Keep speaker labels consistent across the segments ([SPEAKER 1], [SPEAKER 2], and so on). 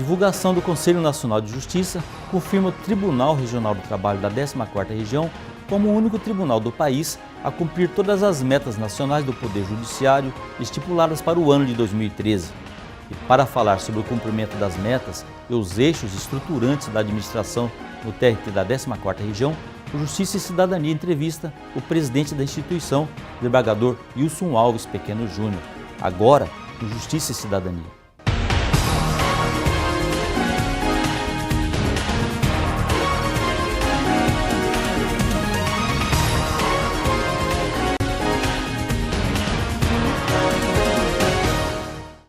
[SPEAKER 1] divulgação do Conselho Nacional de Justiça confirma o Tribunal Regional do Trabalho da 14ª Região como o único tribunal do país a cumprir todas as metas nacionais do Poder Judiciário estipuladas para o ano de 2013. E para falar sobre o cumprimento das metas e os eixos estruturantes da administração no TRT da 14ª Região, o Justiça e Cidadania entrevista o presidente da instituição, o desembargador Wilson Alves Pequeno Júnior, agora no Justiça e Cidadania.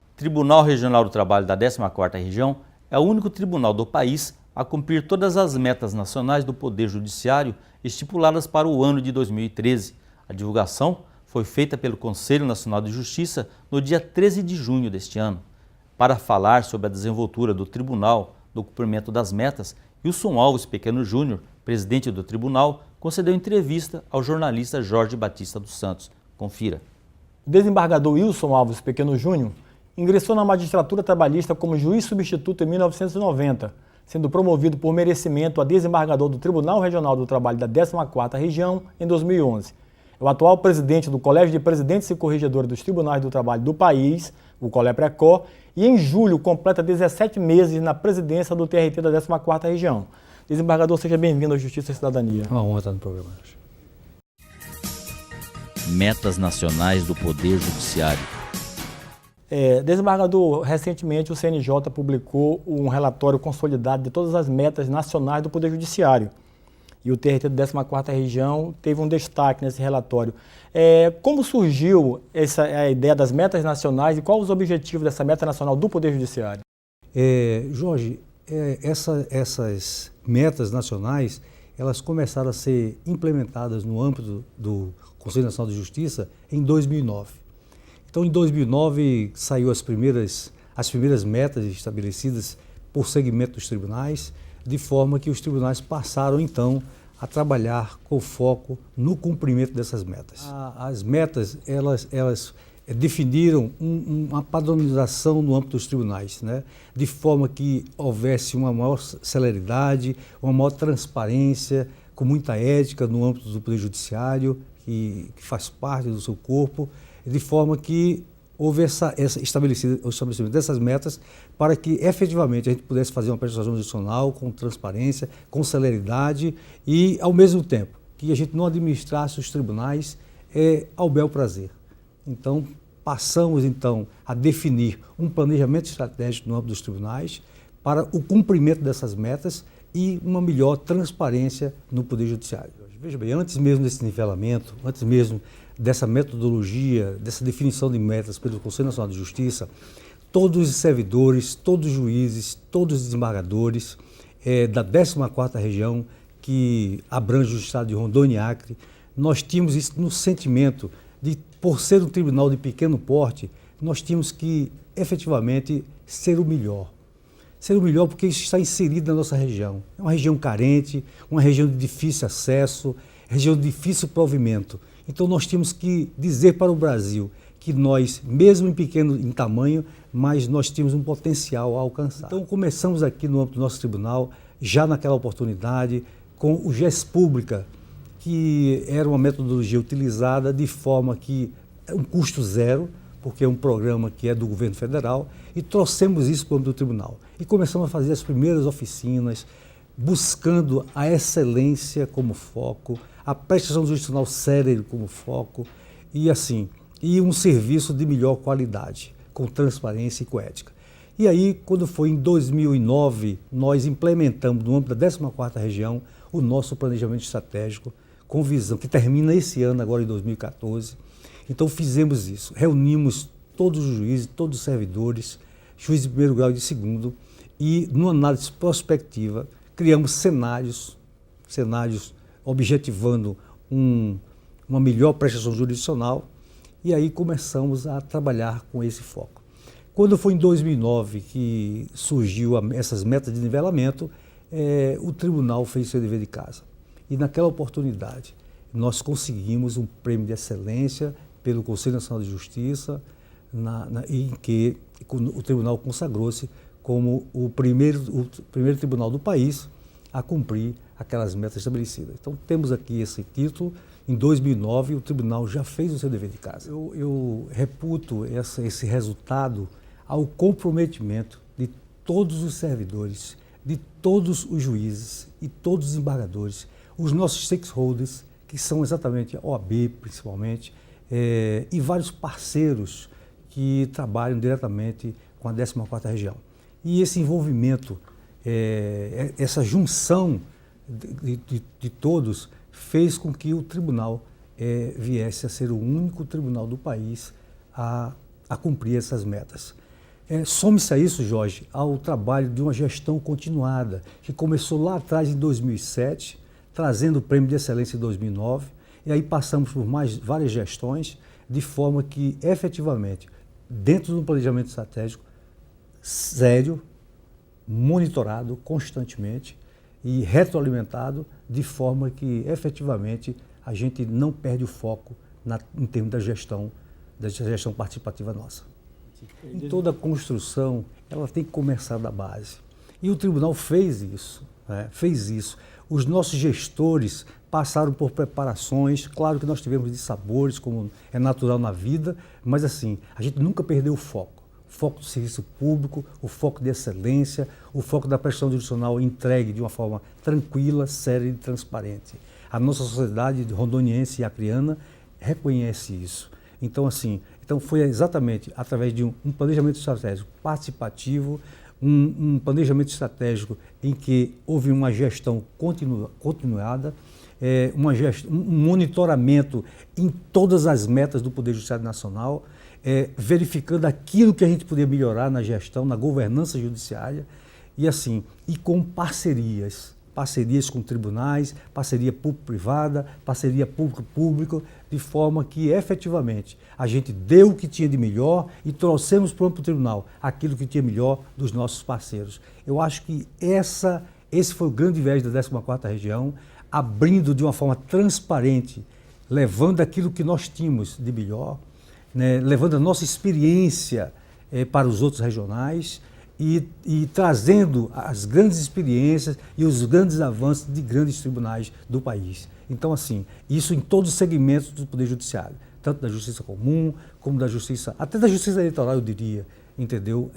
[SPEAKER 1] O Tribunal Regional do Trabalho da 14ª Região é o único tribunal do país a cumprir todas as metas nacionais do Poder Judiciário estipuladas para o ano de 2013. A divulgação foi feita pelo Conselho Nacional de Justiça no dia 13 de junho deste ano. Para falar sobre a desenvoltura do tribunal no cumprimento das metas, Wilson Alves Pequeno Júnior, presidente do tribunal, concedeu entrevista ao jornalista Jorge Batista dos Santos. Confira.
[SPEAKER 2] O desembargador Wilson Alves Pequeno Júnior ingressou na magistratura trabalhista como juiz substituto em 1990, sendo promovido por merecimento a desembargador do Tribunal Regional do Trabalho da 14ª Região em 2011. É o atual presidente do Colégio de Presidentes e Corregedores dos Tribunais do Trabalho do país, o COLEPRECO, e em julho completa 17 meses na presidência do TRT da 14ª Região. Desembargador, seja bem-vindo à Justiça e Cidadania.
[SPEAKER 3] É uma honra estar no programa hoje.
[SPEAKER 1] Metas nacionais do Poder Judiciário.
[SPEAKER 2] Desembargador, recentemente o CNJ publicou um relatório consolidado de todas as metas nacionais do Poder Judiciário. E o TRT da 14ª Região teve um destaque nesse relatório. Como surgiu a ideia das metas nacionais e quais os objetivos dessa meta nacional do Poder Judiciário?
[SPEAKER 3] Jorge, essas metas nacionais, elas começaram a ser implementadas no âmbito do Conselho Nacional de Justiça em 2009. Então, em 2009, saiu as primeiras metas estabelecidas por segmento dos tribunais, de forma que os tribunais passaram, então, a trabalhar com foco no cumprimento dessas metas. As metas, elas definiram uma padronização no âmbito dos tribunais, né? De forma que houvesse uma maior celeridade, uma maior transparência, com muita ética no âmbito do Poder Judiciário, que faz parte do seu corpo, de forma que houve o estabelecimento dessas metas para que efetivamente a gente pudesse fazer uma prestação judicial com transparência, com celeridade e, ao mesmo tempo, que a gente não administrasse os tribunais ao bel prazer. Então, passamos a definir um planejamento estratégico no âmbito dos tribunais para o cumprimento dessas metas e uma melhor transparência no Poder Judiciário. Veja bem, antes mesmo desse nivelamento, antes mesmo dessa metodologia, dessa definição de metas pelo Conselho Nacional de Justiça, todos os servidores, todos os juízes, todos os desembargadores da 14ª Região, que abrange o estado de Rondônia e Acre, nós tínhamos isso no sentimento de, por ser um tribunal de pequeno porte, nós tínhamos que efetivamente ser o melhor. Ser o melhor porque isso está inserido na nossa região. É uma região carente, uma região de difícil acesso, região de difícil provimento. Então nós temos que dizer para o Brasil que nós, mesmo em tamanho, mas nós tínhamos um potencial a alcançar. Então começamos aqui no âmbito do nosso tribunal, já naquela oportunidade, com o GES Pública, que era uma metodologia utilizada de forma que é um custo zero, porque é um programa que é do governo federal, e trouxemos isso para o âmbito do tribunal. E começamos a fazer as primeiras oficinas, buscando a excelência como foco, a prestação judicial séria como foco e um serviço de melhor qualidade, com transparência e com ética. E aí, quando foi em 2009, nós implementamos no âmbito da 14ª Região o nosso planejamento estratégico com visão, que termina esse ano, agora em 2014. Então fizemos isso, reunimos todos os juízes, todos os servidores, juízes de primeiro grau e de segundo, e numa análise prospectiva, criamos cenários objetivando uma melhor prestação jurisdicional, e aí começamos a trabalhar com esse foco. Quando foi em 2009 que surgiu essas metas de nivelamento, o tribunal fez seu dever de casa. E naquela oportunidade, nós conseguimos um prêmio de excelência pelo Conselho Nacional de Justiça, em que o tribunal consagrou-se como o primeiro tribunal do país a cumprir aquelas metas estabelecidas. Então temos aqui esse título. Em 2009 o tribunal já fez o seu dever de casa. Eu reputo esse resultado ao comprometimento de todos os servidores, de todos os juízes e todos os desembargadores, os nossos stakeholders, que são exatamente a OAB principalmente, e vários parceiros que trabalham diretamente com a 14ª Região. E esse envolvimento, essa junção de todos, fez com que o tribunal viesse a ser o único tribunal do país a cumprir essas metas. Some-se a isso, Jorge, ao trabalho de uma gestão continuada, que começou lá atrás, em 2007, trazendo o Prêmio de Excelência em 2009, e aí passamos por várias gestões, de forma que, efetivamente, dentro de um planejamento estratégico sério, monitorado constantemente e retroalimentado, de forma que, efetivamente, a gente não perde o foco em termos da gestão participativa nossa. Em toda a construção, ela tem que começar da base. E o tribunal fez isso, fez isso. Os nossos gestores passaram por preparações, claro que nós tivemos dissabores, como é natural na vida, mas assim, a gente nunca perdeu o foco. O foco do serviço público, o foco de excelência, o foco da prestação jurisdicional entregue de uma forma tranquila, séria e transparente. A nossa sociedade rondoniense e acriana reconhece isso. Então, foi exatamente através de um planejamento estratégico participativo, um planejamento estratégico em que houve uma gestão continuada, um monitoramento em todas as metas do Poder Judiciário Nacional, verificando aquilo que a gente podia melhorar na gestão, na governança judiciária, e com parcerias com tribunais, parceria público-privada, parceria público-público, de forma que, efetivamente, a gente deu o que tinha de melhor e trouxemos para o tribunal aquilo que tinha melhor dos nossos parceiros. Eu acho que esse foi o grande viés da 14ª Região, abrindo de uma forma transparente, levando aquilo que nós tínhamos de melhor, levando a nossa experiência para os outros regionais, e trazendo as grandes experiências e os grandes avanços de grandes tribunais do país. Então, isso em todos os segmentos do Poder Judiciário, tanto da Justiça Comum, como da Justiça, até da Justiça Eleitoral, eu diria, entendeu?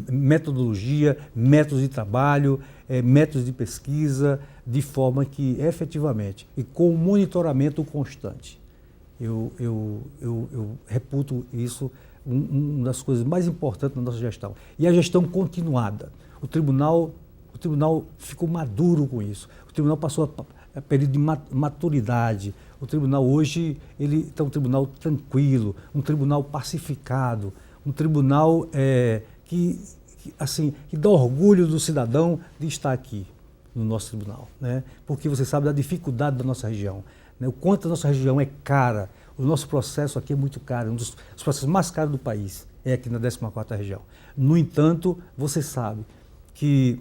[SPEAKER 3] Metodologia, métodos de trabalho, métodos de pesquisa, de forma que, efetivamente, e com monitoramento constante, eu reputo isso uma das coisas mais importantes na nossa gestão. E a gestão continuada. O tribunal ficou maduro com isso. O tribunal passou a período de maturidade. O tribunal hoje está um tribunal tranquilo, um tribunal pacificado, um tribunal que dá orgulho do cidadão de estar aqui no nosso tribunal, porque você sabe da dificuldade da nossa região, o quanto a nossa região é cara. O nosso processo aqui é muito caro, um dos processos mais caros do país é aqui na 14ª Região. No entanto, você sabe que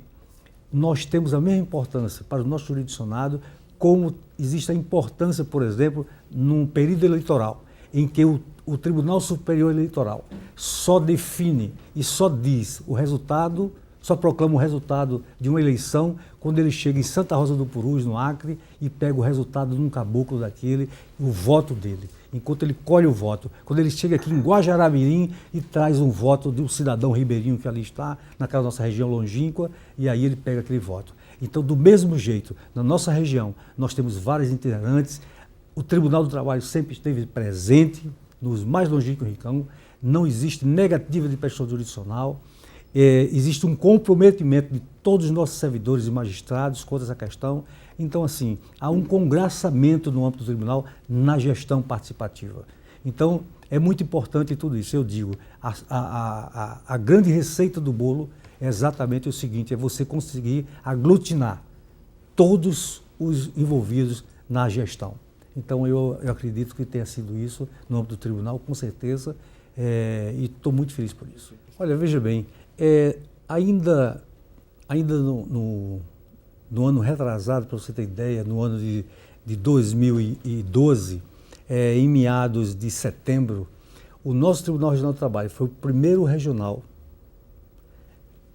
[SPEAKER 3] nós temos a mesma importância para o nosso jurisdicionado, como existe a importância, por exemplo, num período eleitoral, em que o Tribunal Superior Eleitoral só define e só diz o resultado, só proclama o resultado de uma eleição quando ele chega em Santa Rosa do Purus, no Acre, e pega o resultado de um caboclo daquele, o voto dele. Enquanto ele colhe o voto, quando ele chega aqui em Guajará-Mirim e traz um voto do cidadão ribeirinho que ali está, naquela nossa região longínqua, e aí ele pega aquele voto. Então, do mesmo jeito, na nossa região, nós temos vários integrantes, o Tribunal do Trabalho sempre esteve presente nos mais longínquos rincão, não existe negativa de prestação jurisdicional, existe um comprometimento de todos os nossos servidores e magistrados contra essa questão. Então, há um congraçamento no âmbito do tribunal na gestão participativa. Então, é muito importante tudo isso. Eu digo, a grande receita do bolo é exatamente o seguinte, é você conseguir aglutinar todos os envolvidos na gestão. Então, eu acredito que tenha sido isso no âmbito do tribunal, com certeza, e estou muito feliz por isso. Olha, veja bem, ainda no ano retrasado, para você ter ideia, no ano de 2012, em meados de setembro, o nosso Tribunal Regional do Trabalho foi o primeiro regional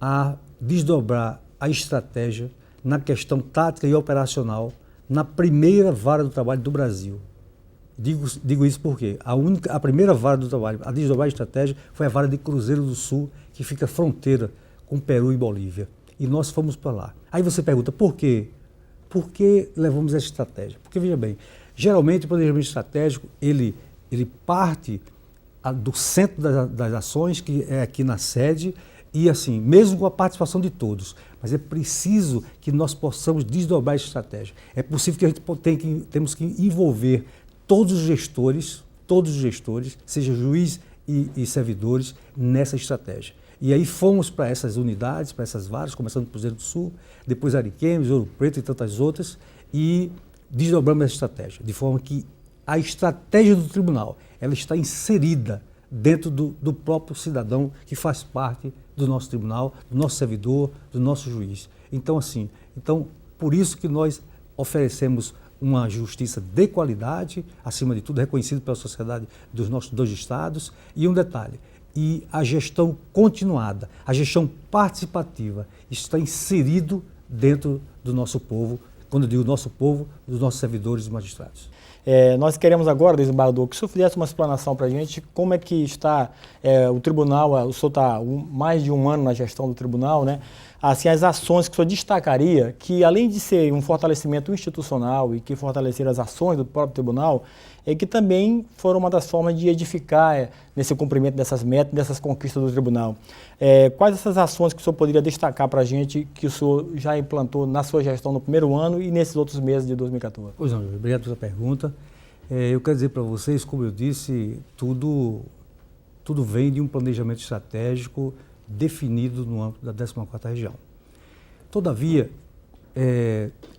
[SPEAKER 3] a desdobrar a estratégia na questão tática e operacional na primeira vara do trabalho do Brasil. Digo isso porque a primeira vara do trabalho a desdobrar a estratégia foi a vara de Cruzeiro do Sul, que fica fronteira com Peru e Bolívia. E nós fomos para lá. Aí você pergunta, por quê? Por que levamos essa estratégia? Porque, veja bem, geralmente o planejamento estratégico, ele parte do centro das ações, que é aqui na sede, e assim, mesmo com a participação de todos, mas é preciso que nós possamos desdobrar essa estratégia. É possível que a gente temos que envolver todos os gestores, seja juiz e servidores, nessa estratégia. E aí fomos para essas unidades, para essas varas, começando por Cruzeiro do Sul, depois Ariquemes, Ouro Preto e tantas outras, e desdobramos essa estratégia, de forma que a estratégia do tribunal, ela está inserida dentro do próprio cidadão que faz parte do nosso tribunal, do nosso servidor, do nosso juiz. Então, por isso que nós oferecemos uma justiça de qualidade, acima de tudo, reconhecido pela sociedade dos nossos 2 estados. E um detalhe, e a gestão continuada, a gestão participativa está inserido dentro do nosso povo, quando eu digo nosso povo, dos nossos servidores e magistrados.
[SPEAKER 2] Nós queremos agora, desembargador, que o senhor fizesse uma explanação para a gente, como é que está o tribunal, o senhor está mais de 1 ano na gestão do tribunal, né? Assim, as ações que o senhor destacaria, que além de ser um fortalecimento institucional e que fortaleceram as ações do próprio tribunal, que também foram uma das formas de edificar nesse cumprimento dessas metas, dessas conquistas do tribunal. Quais essas ações que o senhor poderia destacar para a gente, que o senhor já implantou na sua gestão no primeiro ano e nesses outros meses de 2014?
[SPEAKER 3] Pois não, obrigado pela pergunta. Eu quero dizer para vocês, como eu disse, tudo vem de um planejamento estratégico definido no âmbito da 14ª região. Todavia,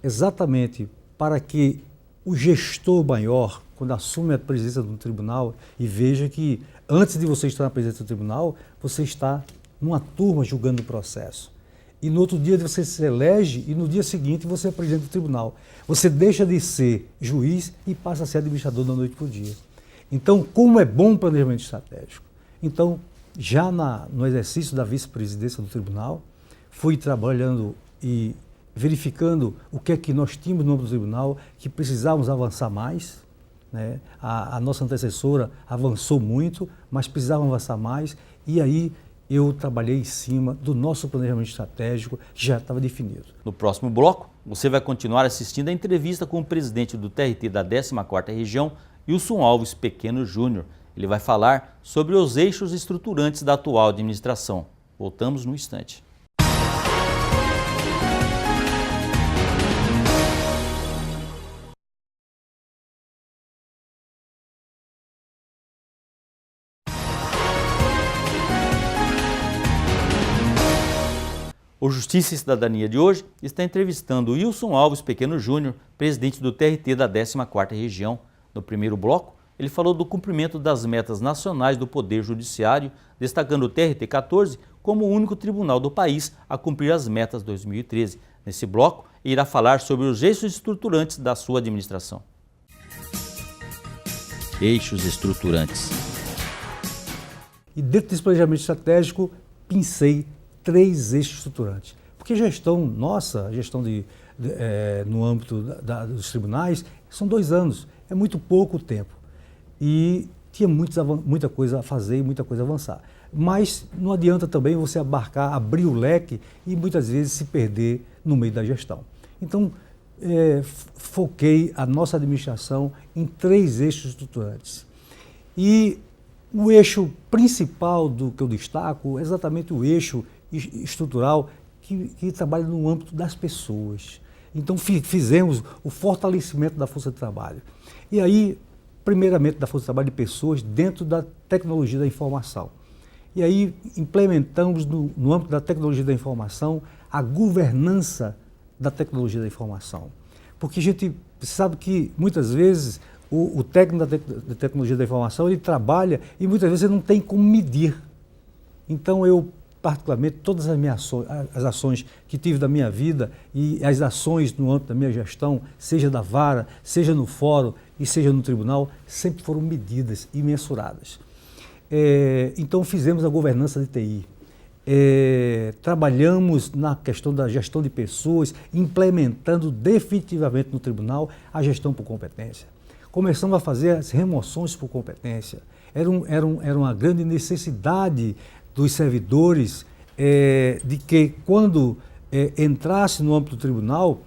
[SPEAKER 3] exatamente para que o gestor maior, quando assume a presidência do tribunal, e veja que antes de você estar na presidência do tribunal, você está numa turma julgando o processo. E no outro dia você se elege e no dia seguinte você é presidente do tribunal. Você deixa de ser juiz e passa a ser administrador da noite para o dia. Então, como é bom o planejamento estratégico? Então, já no exercício da vice-presidência do tribunal, fui trabalhando e verificando o que é que nós tínhamos no âmbito do tribunal, que precisávamos avançar mais, né? A nossa antecessora avançou muito, mas precisávamos avançar mais, e aí eu trabalhei em cima do nosso planejamento estratégico, que já estava definido.
[SPEAKER 1] No próximo bloco, você vai continuar assistindo a entrevista com o presidente do TRT da 14ª Região, Wilson Alves Pequeno Júnior. Ele vai falar sobre os eixos estruturantes da atual administração. Voltamos no instante. O Justiça e Cidadania de hoje está entrevistando Wilson Alves Pequeno Júnior, presidente do TRT da 14ª Região. No primeiro bloco, ele falou do cumprimento das metas nacionais do Poder Judiciário, destacando o TRT 14 como o único tribunal do país a cumprir as metas 2013. Nesse bloco, ele irá falar sobre os eixos estruturantes da sua administração. Eixos estruturantes.
[SPEAKER 3] E dentro desse planejamento estratégico, pensei 3 eixos estruturantes. Porque a gestão nossa, a gestão no âmbito dos tribunais, são 2 anos, é muito pouco tempo. E tinha muita coisa a fazer e muita coisa a avançar. Mas não adianta também você abrir o leque e muitas vezes se perder no meio da gestão. Então, foquei a nossa administração em 3 eixos estruturantes. E o eixo principal do que eu destaco é exatamente o eixo estrutural que trabalha no âmbito das pessoas. Então, fizemos o fortalecimento da força de trabalho. E aí, primeiramente, da força de trabalho de pessoas dentro da tecnologia da informação. E aí, implementamos no âmbito da tecnologia da informação a governança da tecnologia da informação. Porque a gente sabe que, muitas vezes, o técnico da tecnologia da informação, ele trabalha e muitas vezes ele não tem como medir. Então, eu particularmente, todas as ações que tive da minha vida e as ações no âmbito da minha gestão, seja da vara, seja no fórum e seja no tribunal, sempre foram medidas e mensuradas. Então, fizemos a governança de TI. trabalhamos na questão da gestão de pessoas, implementando definitivamente no tribunal a gestão por competência. Começamos a fazer as remoções por competência. Era uma grande necessidade dos servidores de que, quando entrasse no âmbito do tribunal,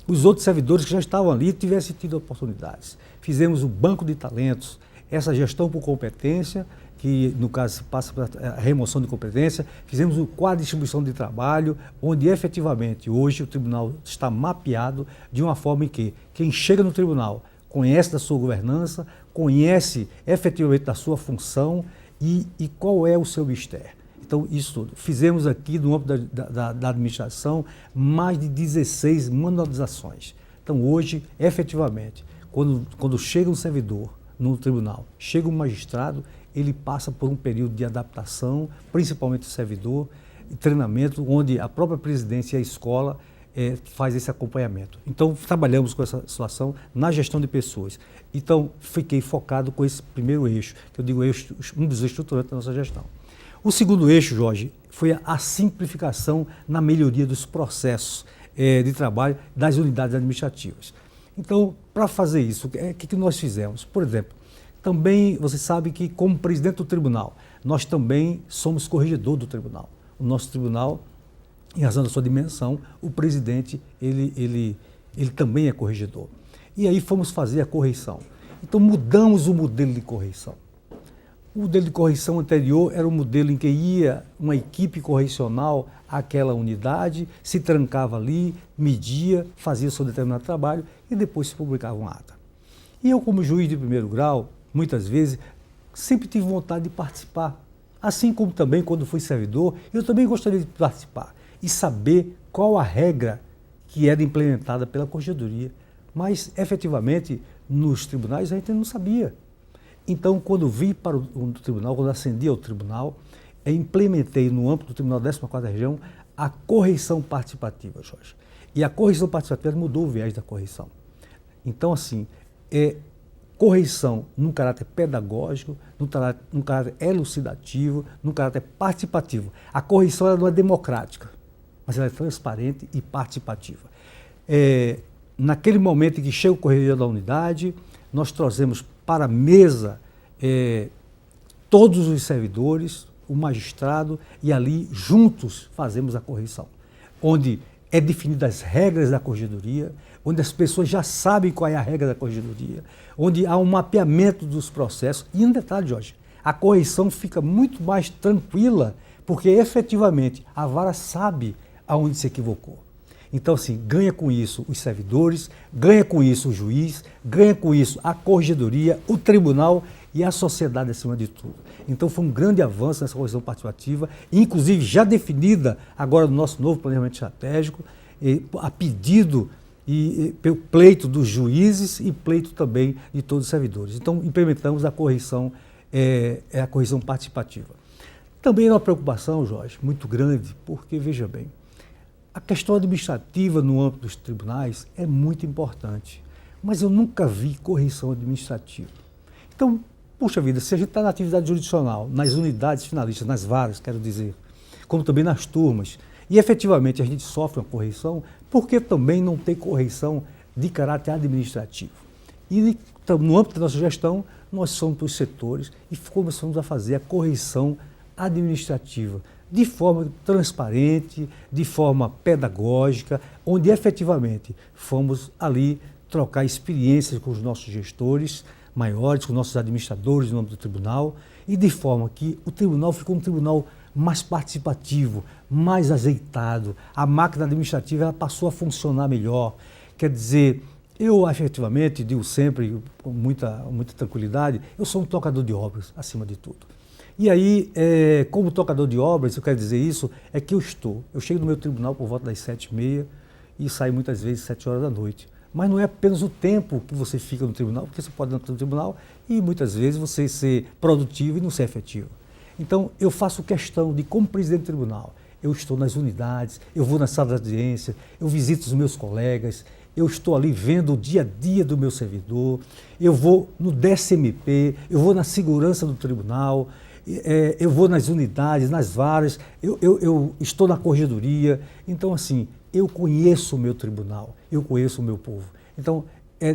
[SPEAKER 3] os outros servidores que já estavam ali tivessem tido oportunidades. Fizemos o banco de talentos, essa gestão por competência, que no caso passa pela remoção de competência, fizemos o quadro de distribuição de trabalho, onde efetivamente hoje o tribunal está mapeado de uma forma em que quem chega no tribunal conhece da sua governança, conhece efetivamente da sua função e qual é o seu mistério. Então, isso tudo. Fizemos aqui, no âmbito da administração, mais de 16 manualizações. Então, hoje, efetivamente, quando chega um servidor no tribunal, chega um magistrado, ele passa por um período de adaptação, principalmente o servidor, e treinamento, onde a própria presidência e a escola faz esse acompanhamento. Então, trabalhamos com essa situação na gestão de pessoas. Então, fiquei focado com esse primeiro eixo, que eu digo um dos estruturantes da nossa gestão. O segundo eixo, Jorge, foi a simplificação na melhoria dos processos de trabalho das unidades administrativas. Então, para fazer isso, o que nós fizemos? Por exemplo, também você sabe que, como presidente do tribunal, nós também somos corregedor do tribunal. O nosso tribunal, em razão da sua dimensão, o presidente ele também é corregedor. E aí fomos fazer a correição. Então mudamos o modelo de correição. O modelo de correição anterior era um modelo em que ia uma equipe correcional àquela unidade, se trancava ali, media, fazia o seu determinado trabalho e depois se publicava uma ata. E eu, como juiz de primeiro grau, muitas vezes, sempre tive vontade de participar. Assim como também, quando fui servidor, eu também gostaria de participar e saber qual a regra que era implementada pela corregedoria. Mas, efetivamente, nos tribunais a gente não sabia. Então, quando vim para o tribunal, quando ascendi ao tribunal, implementei no âmbito do Tribunal 14ª Região a correição participativa, Jorge. E a correição participativa mudou o viés da correição. Então, assim, correição num caráter pedagógico, num caráter elucidativo, num caráter participativo. A correição ela não é democrática, mas ela é transparente e participativa. Naquele momento em que chega o corregedor da unidade, nós trazemos para a mesa todos os servidores, o magistrado, e ali juntos fazemos a correição, onde é definidas as regras da corregedoria, onde as pessoas já sabem qual é a regra da corregedoria, onde há um mapeamento dos processos. E um detalhe, Jorge, a correição fica muito mais tranquila, porque efetivamente a vara sabe aonde se equivocou. Então, assim, ganha com isso os servidores, ganha com isso o juiz, ganha com isso a corregedoria, o tribunal e a sociedade acima de tudo. Então, foi um grande avanço nessa correição participativa, inclusive já definida agora no nosso novo planejamento estratégico, a pedido e pelo pleito dos juízes e pleito também de todos os servidores. Então, implementamos a correição participativa. Também é uma preocupação, Jorge, muito grande, porque, veja bem, a questão administrativa no âmbito dos tribunais é muito importante, mas eu nunca vi correição administrativa. Então, puxa vida, se a gente está na atividade jurisdicional, nas unidades finalistas, nas varas, quero dizer, como também nas turmas, e efetivamente a gente sofre uma correição, por que também não tem correição de caráter administrativo? E no âmbito da nossa gestão, nós somos para os setores e começamos a fazer a correição administrativa, de forma transparente, de forma pedagógica, onde efetivamente fomos ali trocar experiências com os nossos gestores maiores, com os nossos administradores no âmbito do tribunal, e de forma que o tribunal ficou um tribunal mais participativo, mais azeitado, a máquina administrativa ela passou a funcionar melhor. Quer dizer, eu efetivamente digo sempre, com muita tranquilidade, eu sou um tocador de obras, acima de tudo. E aí, como tocador de obras, eu quero dizer isso, é que eu chego no meu tribunal por volta das 7h30 e saio muitas vezes 7 horas da noite. Mas não é apenas o tempo que você fica no tribunal, porque você pode entrar no tribunal e muitas vezes você ser produtivo e não ser efetivo. Então, eu faço questão de, como presidente do tribunal, eu estou nas unidades, eu vou na sala de audiência, eu visito os meus colegas, eu estou ali vendo o dia a dia do meu servidor, eu vou no DSMP, eu vou na segurança do tribunal, eu vou nas unidades, nas varas, eu estou na corregedoria. Então, assim, eu conheço o meu tribunal, eu conheço o meu povo. Então,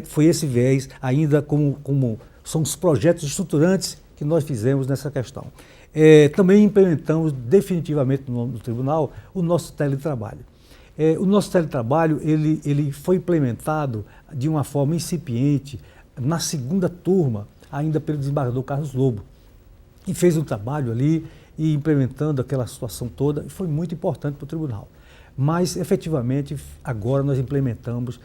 [SPEAKER 3] foi esse viés, ainda como são os projetos estruturantes que nós fizemos nessa questão. Também implementamos definitivamente no tribunal o nosso teletrabalho. O nosso teletrabalho ele foi implementado de uma forma incipiente na segunda turma, ainda pelo desembargador Carlos Lobo, e fez um trabalho ali e implementando aquela situação toda, e foi muito importante para o tribunal. Mas, efetivamente, agora nós implementamos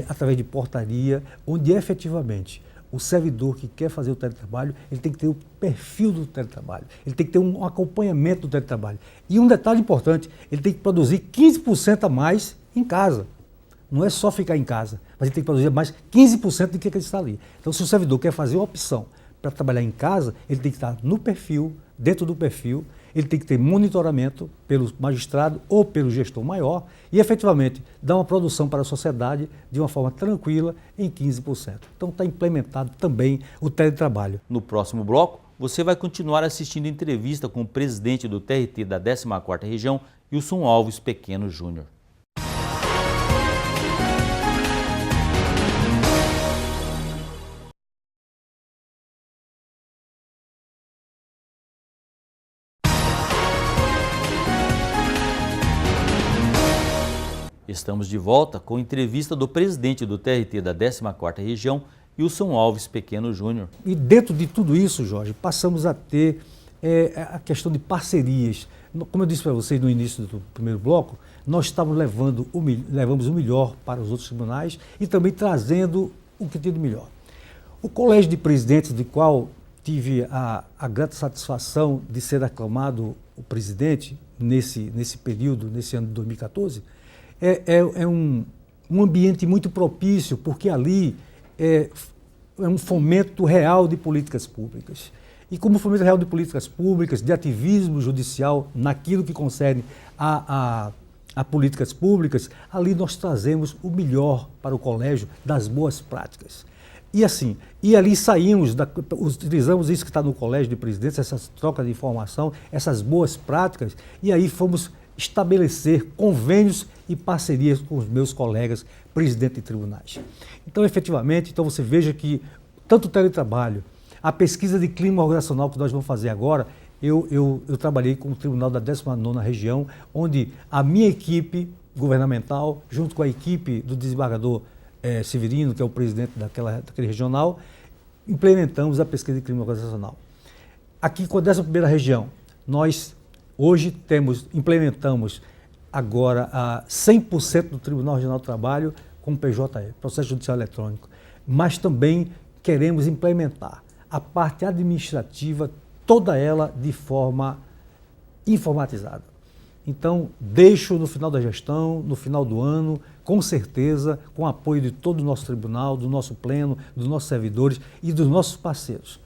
[SPEAKER 3] através de portaria, onde efetivamente o servidor que quer fazer o teletrabalho, ele tem que ter o perfil do teletrabalho, ele tem que ter um acompanhamento do teletrabalho. E um detalhe importante, ele tem que produzir 15% a mais em casa. Não é só ficar em casa, mas ele tem que produzir mais 15% do que ele está ali. Então, se o servidor quer fazer uma opção para trabalhar em casa, ele tem que estar no perfil, dentro do perfil, ele tem que ter monitoramento pelo magistrado ou pelo gestor maior e, efetivamente, dar uma produção para a sociedade de uma forma tranquila em 15%. Então, está implementado também o teletrabalho.
[SPEAKER 1] No próximo bloco, você vai continuar assistindo entrevista com o presidente do TRT da 14ª Região, Wilson Alves Pequeno Júnior. Estamos de volta com entrevista do presidente do TRT da 14ª Região, Wilson Alves Pequeno Júnior.
[SPEAKER 3] E dentro de tudo isso, Jorge, passamos a ter a questão de parcerias. Como eu disse para vocês no início do primeiro bloco, nós estamos levamos o melhor para os outros tribunais e também trazendo o que tem de melhor. O Colégio de Presidentes, do qual tive a grata satisfação de ser aclamado o presidente nesse período, nesse ano de 2014, é um ambiente muito propício, porque ali é um fomento real de políticas públicas. E como fomento real de políticas públicas, de ativismo judicial naquilo que concerne a políticas públicas, ali nós trazemos o melhor para o colégio das boas práticas. E ali saímos, utilizamos isso que está no Colégio de Presidentes, essas trocas de informação, essas boas práticas, e aí fomos estabelecer convênios e parcerias com os meus colegas presidentes de tribunais. Então, efetivamente, você veja que tanto o teletrabalho, a pesquisa de clima organizacional que nós vamos fazer agora, eu trabalhei com o Tribunal da 19ª Região, onde a minha equipe governamental, junto com a equipe do desembargador Severino, que é o presidente daquele regional, implementamos a pesquisa de clima organizacional. Aqui com a 11ª Região, nós hoje implementamos agora 100% do Tribunal Regional do Trabalho com PJE, Processo Judicial Eletrônico, mas também queremos implementar a parte administrativa, toda ela de forma informatizada. Então, deixo no final da gestão, no final do ano, com certeza, com o apoio de todo o nosso tribunal, do nosso pleno, dos nossos servidores e dos nossos parceiros.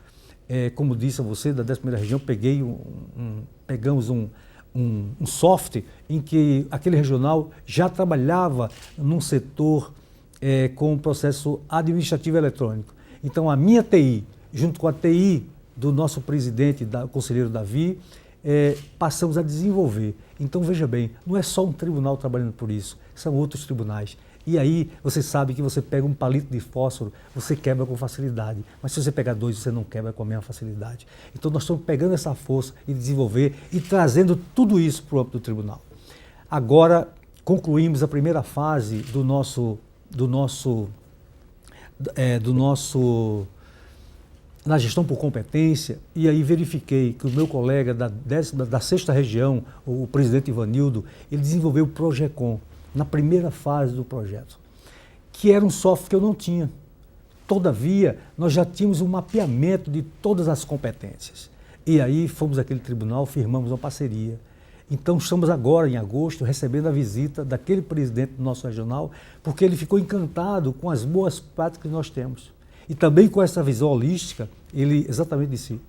[SPEAKER 3] Como disse a você, da 11ª Região, pegamos um software em que aquele regional já trabalhava num setor com o processo administrativo eletrônico. Então, a minha TI, junto com a TI do nosso presidente, o conselheiro Davi, passamos a desenvolver. Então, veja bem, não é só um tribunal trabalhando por isso, são outros tribunais. E aí, você sabe que você pega um palito de fósforo, você quebra com facilidade. Mas se você pegar 2, você não quebra com a mesma facilidade. Então, nós estamos pegando essa força e desenvolver e trazendo tudo isso para o âmbito do tribunal. Agora, concluímos a primeira fase na gestão por competência, e aí verifiquei que o meu colega da 6ª Região, o presidente Ivanildo, ele desenvolveu o Progecom, na primeira fase do projeto, que era um software que eu não tinha. Todavia, nós já tínhamos um mapeamento de todas as competências. E aí fomos àquele tribunal, firmamos uma parceria. Então estamos agora, em agosto, recebendo a visita daquele presidente do nosso regional, porque ele ficou encantado com as boas práticas que nós temos. E também com essa visão holística, ele exatamente disse,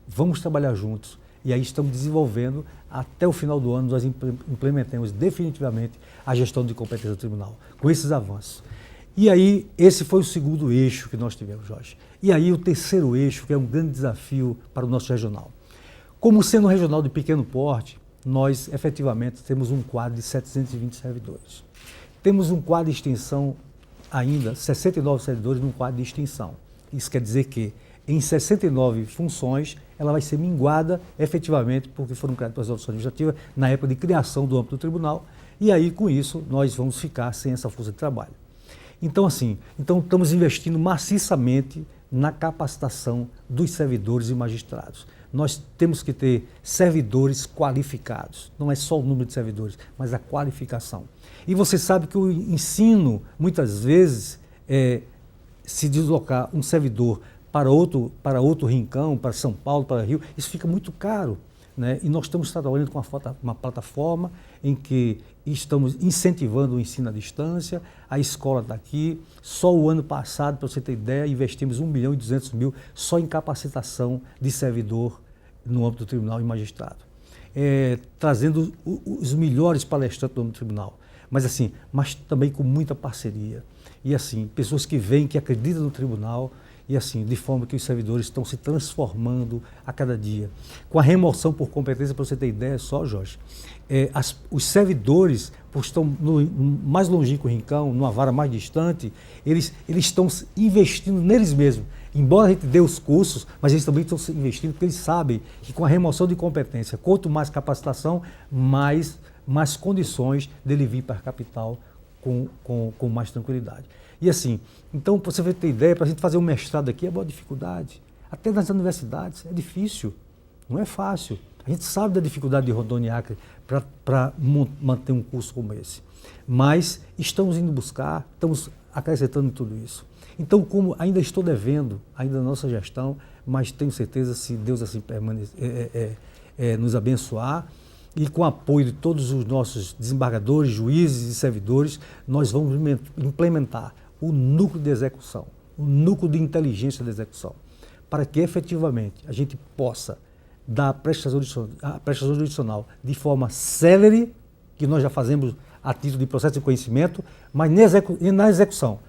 [SPEAKER 3] vamos trabalhar juntos. E aí estamos desenvolvendo, até o final do ano, nós implementemos definitivamente a gestão de competência do tribunal, com esses avanços. E aí, esse foi o segundo eixo que nós tivemos, Jorge. E aí, o terceiro eixo, que é um grande desafio para o nosso regional. Como sendo um regional de pequeno porte, nós efetivamente temos um quadro de 720 servidores. Temos um quadro de extinção ainda, 69 servidores num quadro de extinção. Isso quer dizer que em 69 funções ela vai ser minguada efetivamente porque foram criadas pelas resoluções administrativas na época de criação do âmbito do tribunal e aí com isso nós vamos ficar sem essa força de trabalho. Então estamos investindo maciçamente na capacitação dos servidores e magistrados. Nós temos que ter servidores qualificados, não é só o número de servidores, mas a qualificação. E você sabe que o ensino, muitas vezes, se deslocar um servidor para outro rincão, para São Paulo, para Rio, isso fica muito caro, né? E nós estamos trabalhando com uma plataforma em que estamos incentivando o ensino à distância, a escola está aqui. Só o ano passado, para você ter ideia, investimos 1.200.000 só em capacitação de servidor no âmbito do tribunal e magistrado. Trazendo os melhores palestrantes do âmbito do tribunal, mas também com muita parceria. E assim, pessoas que vêm, que acreditam no tribunal, e assim, de forma que os servidores estão se transformando a cada dia. Com a remoção por competência, para você ter ideia só, Jorge, os servidores, por estão no mais longínquo rincão, numa vara mais distante, eles estão investindo neles mesmos. Embora a gente dê os cursos, mas eles também estão investindo, porque eles sabem que com a remoção de competência, quanto mais capacitação, mais condições dele vir para a capital com mais tranquilidade. E assim, então, para você ter ideia, para a gente fazer um mestrado aqui é uma dificuldade. Até nas universidades é difícil, não é fácil. A gente sabe da dificuldade de Rondônia e Acre para manter um curso como esse. Mas estamos indo buscar, estamos acrescentando em tudo isso. Então, como ainda estou devendo, ainda na nossa gestão, mas tenho certeza, se Deus assim nos abençoar, e com o apoio de todos os nossos desembargadores, juízes e servidores, nós vamos implementar o núcleo de execução, o núcleo de inteligência de execução, para que efetivamente a gente possa dar a prestação jurisdicional de forma célere, que nós já fazemos a título de processo de conhecimento, mas na execução,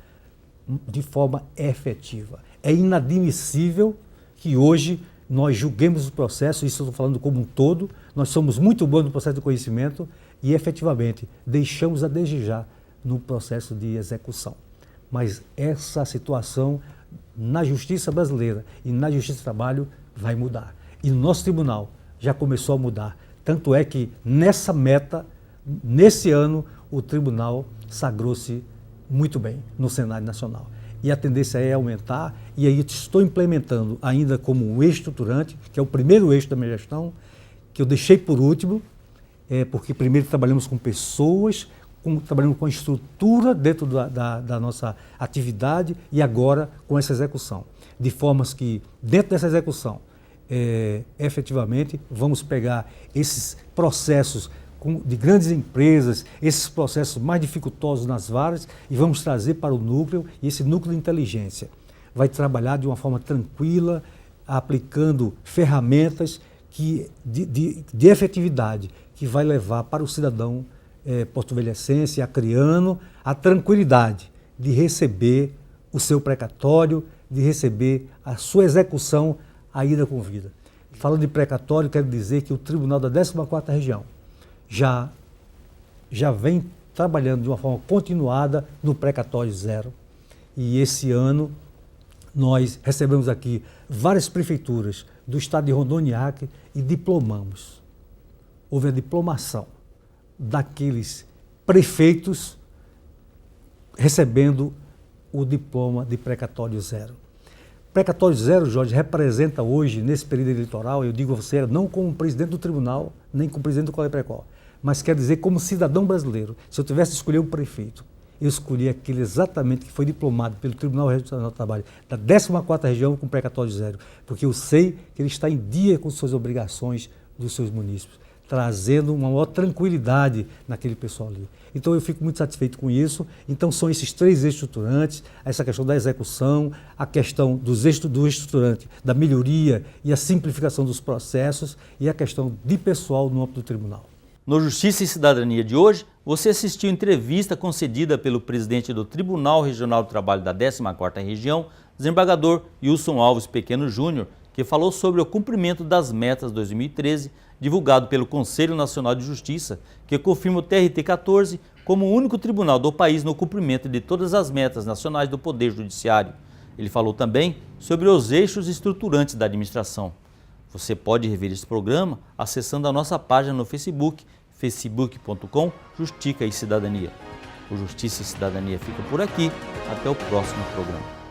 [SPEAKER 3] de forma efetiva. É inadmissível que hoje nós julguemos o processo, isso eu estou falando como um todo, nós somos muito bons no processo de conhecimento e efetivamente deixamos a desejar no processo de execução. Mas essa situação na justiça brasileira e na justiça do trabalho vai mudar. E no nosso tribunal já começou a mudar. Tanto é que nessa meta, nesse ano, o tribunal sagrou-se muito bem no Senado Nacional. E a tendência é aumentar, e aí estou implementando ainda como um eixo estruturante, que é o primeiro eixo da minha gestão, que eu deixei por último, porque primeiro trabalhamos com pessoas, trabalhando com a estrutura dentro da nossa atividade e agora com essa execução. De formas que, dentro dessa execução, efetivamente, vamos pegar esses processos de grandes empresas, esses processos mais dificultosos nas varas e vamos trazer para o núcleo, e esse núcleo de inteligência vai trabalhar de uma forma tranquila, aplicando ferramentas de efetividade, que vai levar para o cidadão porto-velhecense, acreano, a tranquilidade de receber o seu precatório, de receber a sua execução ainda com vida. Falando de precatório, quero dizer que o Tribunal da 14ª Região já vem trabalhando de uma forma continuada no precatório zero. E esse ano nós recebemos aqui várias prefeituras do estado de Rondônia e Acre e diplomamos. Houve a diplomação daqueles prefeitos recebendo o diploma de precatório zero. Precatório zero, Jorge, representa hoje, nesse período eleitoral, eu digo a você, não como presidente do tribunal, nem como presidente do Colégio Precol, mas quer dizer como cidadão brasileiro. Se eu tivesse de escolher um prefeito, eu escolhi aquele exatamente que foi diplomado pelo Tribunal Regional do Trabalho da 14ª Região com precatório zero, porque eu sei que ele está em dia com suas obrigações dos seus munícipes, trazendo uma maior tranquilidade naquele pessoal ali. Então eu fico muito satisfeito com isso. Então são esses três eixos estruturantes, essa questão da execução, a questão do estruturante, da melhoria e a simplificação dos processos e a questão de pessoal no âmbito do tribunal.
[SPEAKER 1] No Justiça e Cidadania de hoje, você assistiu a entrevista concedida pelo presidente do Tribunal Regional do Trabalho da 14ª Região, desembargador Wilson Alves Pequeno Júnior, que falou sobre o cumprimento das metas 2013, divulgado pelo Conselho Nacional de Justiça, que confirma o TRT-14 como o único tribunal do país no cumprimento de todas as metas nacionais do Poder Judiciário. Ele falou também sobre os eixos estruturantes da administração. Você pode rever esse programa acessando a nossa página no Facebook, facebook.com/Justica e Cidadania. O Justiça e Cidadania fica por aqui. Até o próximo programa.